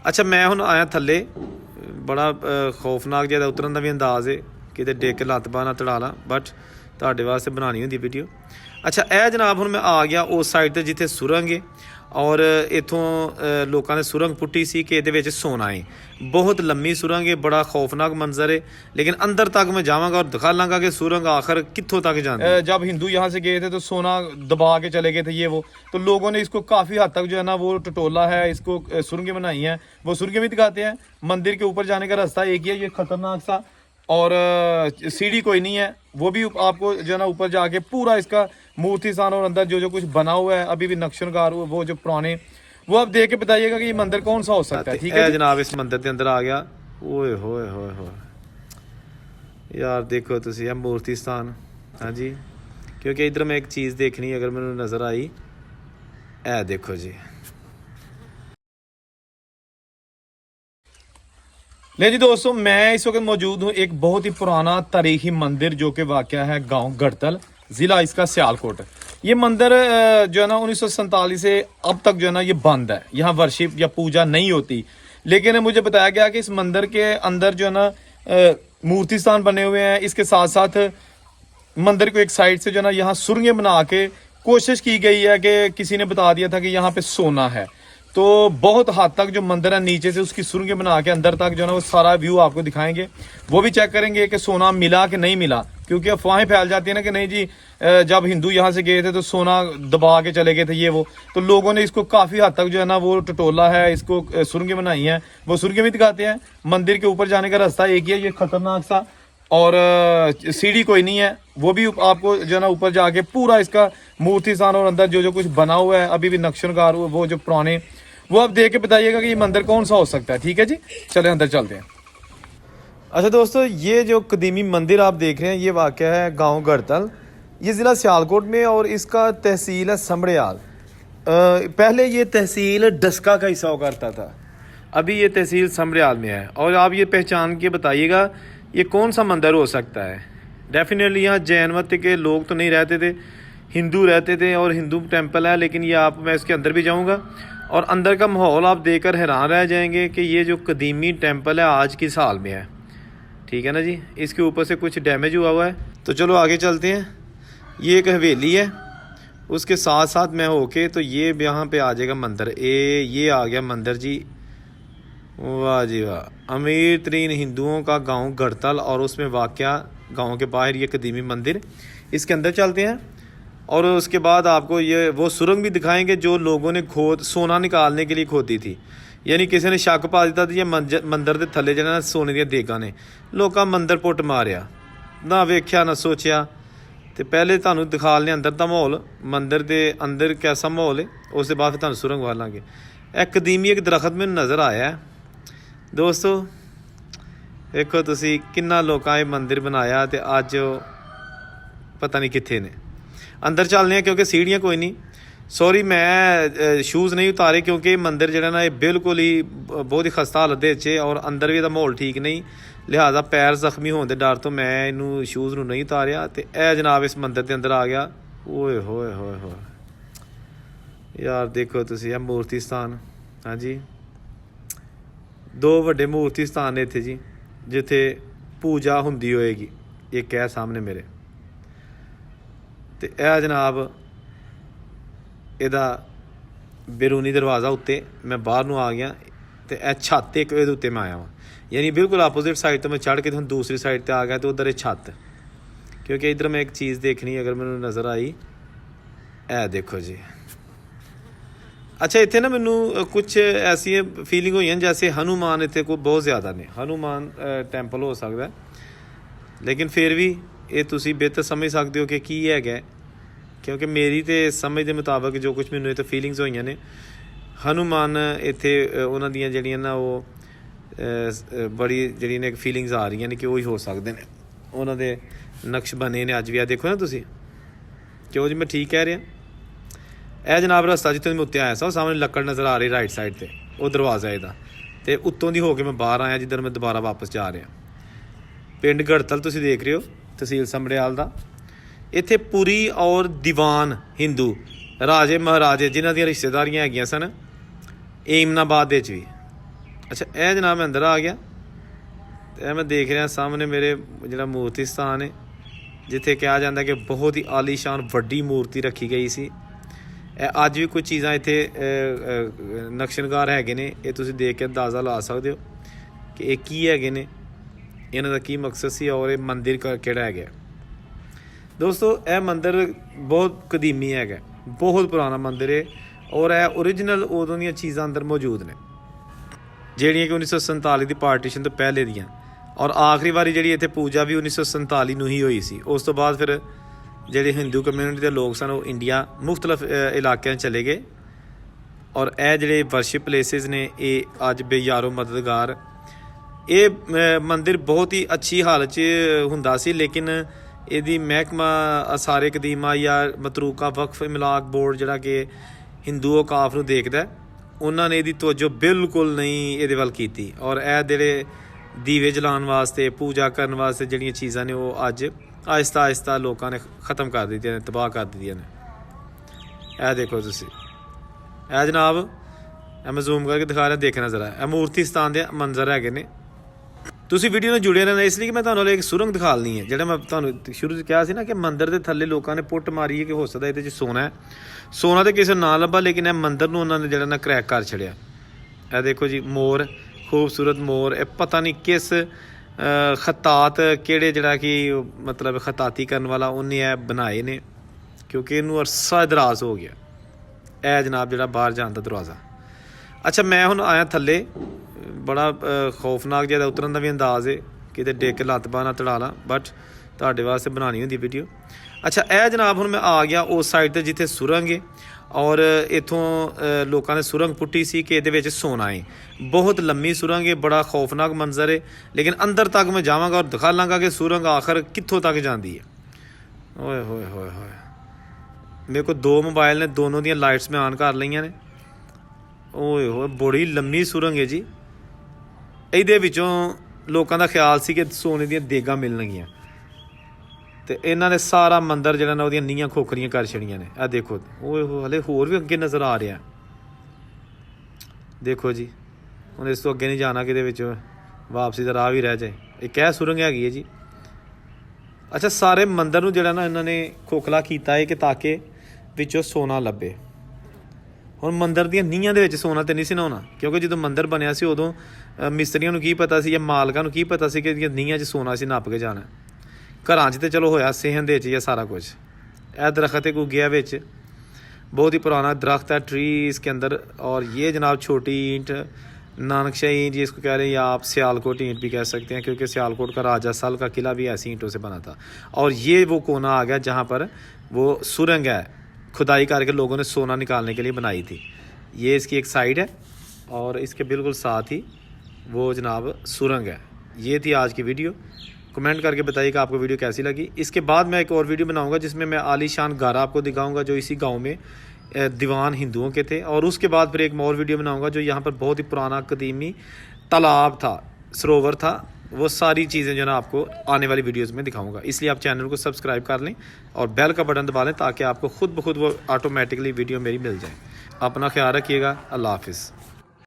अच्छा मैं हुण आया थल्ले, बड़ा खौफनाक जिहा उतरन दा भी अंदाज़ है, किते डिग के लत्त बांह ना तड़ा ला, बट तुहाडे वास्ते बनानी हुंदी वीडियो। अच्छा ए जनाब हुण मैं आ गया उस साइड ते जिथे सुरंग है और इत्थों लोगों ने सुरंग पुट्टी सी कि इहदे विच सोना है। बहुत लंबी सुरंग है, बड़ा खौफनाक मंजर है, लेकिन अंदर तक मैं जावांगा और दिखा लांगा कि सुरंग आखिर कित्थों तक जाती है। जब हिंदू यहाँ से गए थे तो सोना दबा के चले गए थे ये वो, तो लोगों ने इसको काफ़ी हद तक जो है ना वो टटोला है, इसको सुरंगें बनाई हैं। वो सुरंगें भी दिखाते हैं। मंदिर के ऊपर जाने का रास्ता एक ही है, ये खतरनाक सा, और सीढ़ी कोई नहीं है। वो भी आपको जो है ना ऊपर जाके पूरा इसका मूर्ति स्थान और अंदर जो जो कुछ बना हुआ है अभी भी नक्शनकार वो जो पुराने, वो आप देख के बताइएगा कि ये मंदिर कौन सा हो सकता है। ठीक है जनाब, इस मंदिर के अंदर आ गया। ओए होए होए होए यार, देखो तुसी ये मूर्ति स्थान। हाँ जी, क्योंकि इधर मैं एक चीज़ देखनी अगर मैंने नज़र आई, ए देखो जी। ले जी दोस्तों, मैं इस वक्त मौजूद हूँ एक बहुत ही पुराना तारीखी मंदिर जो कि वाक़या है गांव गढ़तल, ज़िला इसका सियालकोट। ये मंदिर जो है ना 1947 से अब तक जो है ना ये बंद है, यहाँ वर्शिप या पूजा नहीं होती। लेकिन मुझे बताया गया कि इस मंदिर के अंदर जो है ना मूर्ति स्थान बने हुए हैं। इसके साथ साथ मंदिर को एक साइड से जो है ना यहाँ सुरंगें बना के कोशिश की गई है कि किसी ने बता दिया था कि यहाँ पे सोना है। तो बहुत हद तक जो मंदिर है नीचे से उसकी सुरंगें बना के अंदर तक जो है ना वो सारा व्यू आपको दिखाएंगे। वो भी चेक करेंगे कि सोना मिला कि नहीं मिला, क्योंकि अफवाहें फैल जाती है ना कि नहीं जी जब हिंदू यहाँ से गए थे तो सोना दबा के चले गए थे ये वो, तो लोगों ने इसको काफ़ी हद तक जो है ना वो टटोला है, इसको सुरंगें बनाई हैं। वो सुरंगें भी दिखाते हैं। मंदिर के ऊपर जाने का रास्ता एक ही है, ये खतरनाक सा, और सीढ़ी कोई नहीं है। वो भी आपको जो है ना ऊपर जाके पूरा इसका मूर्ति स्थान और अंदर जो जो कुछ बना हुआ है अभी भी नक्शनकार वो जो पुराने, वो आप देख के बताइएगा कि ये मंदिर कौन सा हो सकता है। ठीक है जी, चले अंदर चलते हैं। अच्छा दोस्तों, ये जो कदीमी मंदिर आप देख रहे हैं ये वाक़या है गांव गढ़तल, ये ज़िला सियालकोट में, और इसका तहसील है समड़ियाल। पहले ये तहसील डस्का का हिस्सा हुआ करता था, अभी ये तहसील समड़ियाल में है। और आप ये पहचान के बताइएगा ये कौन सा मंदिर हो सकता है। डेफिनेटली यहाँ जैन मत के लोग तो नहीं रहते थे, हिंदू रहते थे और हिंदू टेम्पल है। लेकिन ये आप, मैं इसके अंदर भी जाऊँगा और अंदर का माहौल आप देखकर हैरान रह जाएंगे कि ये जो कदीमी टेम्पल है आज की साल में है। ठीक है ना जी, इसके ऊपर से कुछ डैमेज हुआ है। तो चलो आगे चलते हैं। ये एक हवेली है, उसके साथ साथ मैं होके तो ये यहाँ पे आ जाएगा मंदिर। ये आ गया मंदिर जी। वाह जी वाह, अमीर तरीन हिंदुओं का गांव गढ़तल, और उसमें वाक़या गांव के बाहर ये कदीमी मंदिर। इसके अंदर चलते हैं और उसके बाद आपको ये वो सुरंग भी दिखाएंगे जो लोगों ने खोद सोना निकालने के लिए खोदी थी। यानी किसी ने शक पा दिता जी मंदिर के थले जाना सोने दी देगा ने, लोग मंदिर पुट मारिया ना, वेख्या ना सोचा। तो पहले तुहानू दिखा लें अंदर का माहौल, मंदिर के अंदर कैसा माहौल है, उसके बाद फिर तुहानू सुरंग वालांगे। एक कदीमी एक दरख्त मैनू नज़र आया है दोस्तों, देखो तुसी किन्ना लोकां ये मंदिर बनाया तो अज पता नहीं कित्थे ने। अंदर चलने हैं क्योंकि सीढ़ियाँ कोई नहीं। सॉरी मैं शूज़ नहीं उतारे क्योंकि मंदिर जो ना ये बिल्कुल ही बहुत ही खस्ता हालत है, और अंदर भी माहौल ठीक नहीं, लिहाजा पैर जख्मी होने के डर तो मैं इनू शूज़ नू नहीं उतारिया। तो यह जनाब इस मंदिर के अंदर आ गया। ओए होए होए होए यार, देखो तुसी यह मूर्ति स्थान। हाँ जी, दो वड्डे मूर्ति स्थान ने इत्थे जी जिथे पूजा हुंदी होएगी। एक है सामने मेरे, तो यह जनाब इहदा बैरूनी दरवाज़ा उत्ते मैं बाहर नूं आ गया, तो यह छत एक इहदे उत्ते मैं आया वहाँ, यानी बिल्कुल आपोजिट साइड तो मैं चढ़ के दूसरी साइड पर आ गया, तो उधर छत। क्योंकि इधर मैं एक चीज़ देखनी अगर मैनू नज़र आई, ए देखो जी। अच्छा इत्थे ना मैनू कुछ ऐसी फीलिंग हुई हैं जैसे हनुमान इत्थे कोई बहुत ज़्यादा ने, हनुमान टैंपल हो सकता है, लेकिन फिर भी ये तुसी बेहतर समझ सकते हो कि की है। क्योंकि मेरी तो समझ के मुताबिक जो कुछ मैनू इत्थे फीलिंग्स हुई ने, हनुमान इत्थे उन्हां दियां जिहड़ियां ना वो बड़ी जिहड़ियां ने फीलिंग्स आ रही ने कि वही हो सकते हैं, उन्हां दे नक्श बने ने अज भी। आ देखो ना तुसी, क्यों जी मैं ठीक कह रहा। यह जनाब रस्ता जितों मैं उत्ते आया सा, सामने लक्कड़ नज़र आ रही राइट साइड पर, वो दरवाज़ा ਇਹਦਾ, तो उत्तों दी होके मैं बाहर आया जिधर मैं दोबारा वापस जा रहा। पिंड गढ़तल तुसीं देख रहे हो, तहसील समड़ियाल दा। इत्थे पुरी और दीवान हिंदू राजे महाराजे जिन्हां दी रिश्तेदारियां हैगियां सन एमनाबाद दे भी, अच्छा यह जनाब मैं अंदर आ गया तो मैं देख रहा सामने मेरे जो मूर्ति स्थान है जिथे कहा जाता कि बहुत ही आलीशान वड्डी मूर्ति रखी गई सी। अज भी कुछ चीज़ां इत्थे नक्शनकार हैगे ने, ये तुसीं देख के अंदाज़ा ला सकते हो कि ये की हैगे ने, इन्हां दा की मकसद सी और ये मंदिर किहड़ा है। दोस्तों यह मंदिर बहुत कदीमी है, बहुत पुराना मंदिर है और यह ओरिजिनल उदों दी चीज़ां अंदर मौजूद ने जिहड़ियां कि 1947 की पार्टीशन तो पहले दियां, और आखिरी बारी जिहड़ी इत्थे पूजा भी 1947 नूं ही होई सी। उस तो बाद फिर ਜਿਹੜੇ ਹਿੰਦੂ ਕਮਿਊਨਿਟੀ ਦੇ ਲੋਕ ਸਨ ਉਹ ਇੰਡੀਆ ਮੁxtਲਫ ਇਲਾਕਿਆਂ 'ਚ ਚਲੇ ਗਏ ਔਰ ਇਹ ਜਿਹੜੇ ਵਰਸ਼ਿਪ ਪਲੇਸਿਸ ਨੇ ਇਹ ਅੱਜ ਬੇਯਾਰੋ ਮਦਦਗਾਰ। ਇਹ ਮੰਦਿਰ ਬਹੁਤ ਹੀ ਅੱਛੀ ਹਾਲਤ 'ਚ ਹੁੰਦਾ ਸੀ, ਲੇਕਿਨ ਇਹਦੀ ਮਹਿਕਮਾ ਅਸਾਰੇ ਕਦੀਮਾ ਜਾਂ ਮਤਰੂਕਾ ਵਕਫ ਇਮਲਾਕ ਬੋਰਡ ਜਿਹੜਾ ਕਿ ਹਿੰਦੂ ਔਕਾਫ ਨੂੰ ਦੇਖਦਾ, ਉਹਨਾਂ ਨੇ ਇਹਦੀ ਤਵੱਜੋ ਬਿਲਕੁਲ ਨਹੀਂ ਇਹਦੇ ਵੱਲ ਕੀਤੀ ਔਰ ਇਹ ਜਿਹੜੇ ਦੀਵੇ ਜਲਾਉਣ ਵਾਸਤੇ ਪੂਜਾ ਕਰਨ ਵਾਸਤੇ ਜਿਹੜੀਆਂ ਚੀਜ਼ਾਂ ਨੇ ਉਹ ਅੱਜ आहिस्ता आहिस्ता लोगों ने ख़त्म कर दी ने, तबाह कर दी ने। यह देखो तुसी जनाब मैं जूम करके दिखा रहा, देखना जरा यह मूर्ति स्थान के मंजर है ने। तुसी वीडियो में जुड़े रहना इसलिए कि मैं तुहानू एक सुरंग दिखानी है जो मैं तुहानू शुरू कहा सी ना कि मंदिर के थल्ले लोगों ने पुट मारी है कि हो सकता ये सोना है। सोना तो किसी ना लभा, लेकिन यह मंदिर में उन्होंने जो ना क्रैक कर छड़िया। यह देखो जी मोर, खूबसूरत मोर, यह पता नहीं किस खतात किहड़े जिहड़ा कि मतलब खताती करने वाला उन्हें बनाए ने, क्योंकि इनू अरसा दराज हो गया। यह जनाब जिहड़ा बाहर जाने का दरवाज़ा। अच्छा मैं हुण आया थल्ले, बड़ा खौफनाक जिहा उतरन का भी अंदाज़ है, किते डिग के लत्त बांह ना तड़ा ला, बट तुहाडे वास्ते बनानी हुंदी वीडियो। अच्छा यह जनाब हुण मैं आ गया उस साइड ते जिथे सुरंग है और इत्थों लोगों ने सुरंग पुट्टी सी कि ये सोना है। बहुत लंबी सुरंग है, बड़ा खौफनाक मंजर है, लेकिन अंदर तक मैं जावांगा और दिखा लाँगा कि सुरंग आखिर कित्थों तक जाती है। ओए होए होए होए, मेरे को दो मोबाइल ने, दोनों दी लाइट्स में ऑन कर लईयां ने। ओए होए बड़ी लंबी सुरंग है जी। ਇਹਦੇ ਵਿੱਚੋਂ ਲੋਕਾਂ ਦਾ ਖਿਆਲ ਸੀ ਕਿ ਸੋਨੇ ਦੀਆਂ ਦੇਗਾਂ ਮਿਲਣਗੀਆਂ ਤੇ ਇਹਨਾਂ ਨੇ ਸਾਰਾ ਮੰਦਰ ਜਿਹੜਾ ਨਾ ਉਹਦੀਆਂ ਨੀਹਾਂ ਖੋਖਰੀਆਂ ਕਰ ਛੜੀਆਂ ਨੇ। ਆ ਦੇਖੋ, ਓਏ ਹੋ ਹਲੇ ਹੋਰ ਵੀ ਅੱਗੇ ਨਜ਼ਰ ਆ ਰਿਹਾ। ਦੇਖੋ ਜੀ ਹੁਣ ਇਸ ਤੋਂ ਅੱਗੇ ਨਹੀਂ ਜਾਣਾ, ਕਿਤੇ ਵਿੱਚ ਵਾਪਸੀ ਦਾ ਰਾਹ ਵੀ ਰਹਿ ਜਾਏ। ਇੱਕ ਇਹ ਸੁਰੰਗ ਹੈਗੀ ਹੈ ਜੀ। ਅੱਛਾ ਸਾਰੇ ਮੰਦਰ ਨੂੰ ਜਿਹੜਾ ਨਾ ਇਹਨਾਂ ਨੇ ਖੋਖਲਾ ਕੀਤਾ ਹੈ ਕਿ ਤਾਂ ਕਿ ਵਿੱਚੋਂ ਸੋਨਾ ਲੱਭੇ। ਹੁਣ ਮੰਦਰ ਦੀਆਂ ਨੀਹਾਂ ਦੇ ਵਿੱਚ ਸੋਨਾ ਤੇ ਨਹੀਂ ਸੀ ਨਾ ਹੋਣਾ, ਕਿਉਂਕਿ ਜਦੋਂ ਮੰਦਰ ਬਣਿਆ ਸੀ ਉਦੋਂ ਮਿਸਤਰੀਆਂ ਨੂੰ ਕੀ ਪਤਾ ਸੀ ਜਾਂ ਮਾਲਕਾਂ ਨੂੰ ਕੀ ਪਤਾ ਸੀ ਕਿ ਇਹਦੀਆਂ ਨੀਹਾਂ 'ਚ ਸੋਨਾ ਸੀ ਨੱਪ ਕੇ ਜਾਣਾ। ਘਰਾਂ 'ਚ ਤਾਂ ਚਲੋ ਹੋਇਆ ਸੇਹਨ ਦੇ 'ਚ ਹੀ ਸਾਰਾ कुछ। यह दरख्त है गुगिया विच, बहुत ही पुराना दरख्त है, ट्री इसके अंदर। और ये जनाब छोटी ईंट, नानकशाही ईंट जिसको कह रहे हैं, या आप सियालकोट ईंट भी कह सकते हैं, क्योंकि सियालकोट का राजा सल का किला भी ऐसी ईंटों से बना था। और ये वो कोना आ गया जहाँ पर वो सुरंग है, खुदाई करके लोगों ने सोना निकालने के लिए बनाई थी। ये इसकी एक साइड है और इसके बिल्कुल साथ ही वो जनाब सुरंग है। ये थी आज की वीडियो। कमेंट करके बताइए कि आपको वीडियो कैसी लगी। इसके बाद मैं एक और वीडियो बनाऊंगा जिसमें मैं आलीशान गारा आपको दिखाऊंगा जो इसी गांव में दीवान हिंदुओं के थे। और उसके बाद फिर एक और वीडियो बनाऊंगा जो यहाँ पर बहुत ही पुराना कदीमी तालाब था, सरोवर था। वो सारी चीज़ें जो है ना आपको आने वाली वीडियोज़ में दिखाऊंगा। इसलिए आप चैनल को सब्सक्राइब कर लें और बेल का बटन दबा लें ताकि आपको खुद ब खुद वो ऑटोमेटिकली वीडियो मेरी मिल जाए। अपना ख्याल रखिएगा। अल्लाह हाफिज़।